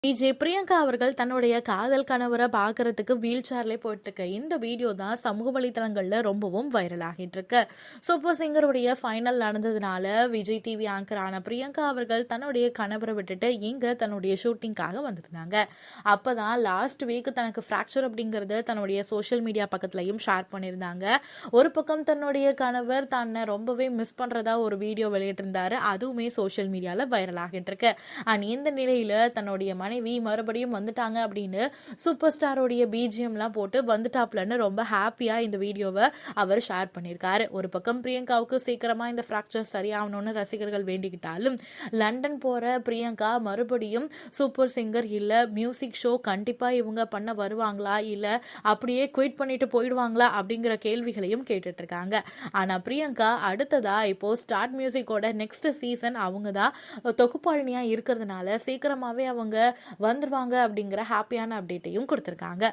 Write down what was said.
பிரியங்கா அவர்கள் தன்னுடைய காதல் கணவரை பார்க்கறதுக்கு வீல் சேர்ல போயிட்டு இருக்க இந்த வீடியோ தான் சமூக வலைதளங்கள்ல ரொம்பவும் வைரல் ஆகிட்டு இருக்கு. சூப்பர் சிங்கருடைய ஃபைனல் நடந்ததுனால விஜய் டிவி ஆங்கரான பிரியங்கா அவர்கள் தன்னுடைய கணவரை விட்டுட்டு இங்க தன்னுடைய ஷூட்டிங்காக வந்திருந்தாங்க. அப்பதான் லாஸ்ட் வீக் தனக்கு ஃப்ராக்சர் அப்படிங்கறது தன்னுடைய சோஷியல் மீடியா பக்கத்துலயும் ஷேர் பண்ணியிருந்தாங்க. ஒரு பக்கம் தன்னுடைய கணவர் தன்னை ரொம்பவே மிஸ் பண்றதா ஒரு வீடியோ வெளியிட்டிருந்தாரு. அதுவுமே சோஷியல் மீடியால வைரல் ஆகிட்டு இருக்கு. அண்ட் இந்த நிலையில தன்னுடைய மனைவி மறுபடியும் வந்துட்டாங்க அப்படின்னு சூப்பர் ஸ்டாரோடைய பிஜிஎம்லாம் போட்டு வந்துட்டாப்லன்னு ரொம்ப ஹாப்பியா இந்த வீடியோவை அவர் ஷேர் பண்ணியிருக்காரு. ஒரு பக்கம் பிரியங்காவுக்கு சீக்கிரமா இந்த ஃப்ராக்சர் சரியாகணும்னு ரசிகர்கள் வேண்டிக்கிட்டாலும் லண்டன் போற பிரியங்கா மறுபடியும் சூப்பர் சிங்கர் இல்ல மியூசிக் ஷோ கண்டிப்பா இவங்க பண்ண வருவாங்களா இல்ல அப்படியே குயிட் பண்ணிட்டு போயிடுவாங்களா அப்படிங்கிற கேள்விகளையும் கேட்டுட்டு இருக்காங்க. ஆனா பிரியங்கா அடுத்ததா இப்போ ஸ்டார்ட் மியூசிக்கோட நெக்ஸ்ட் சீசன் அவங்க தான் தொகுப்பாளினியா இருக்கிறதுனால சீக்கிரமாவே அவங்க வந்துருவாங்க அப்படிங்கிற ஹாப்பியான அப்டேட்டையும் கொடுத்திருக்காங்க.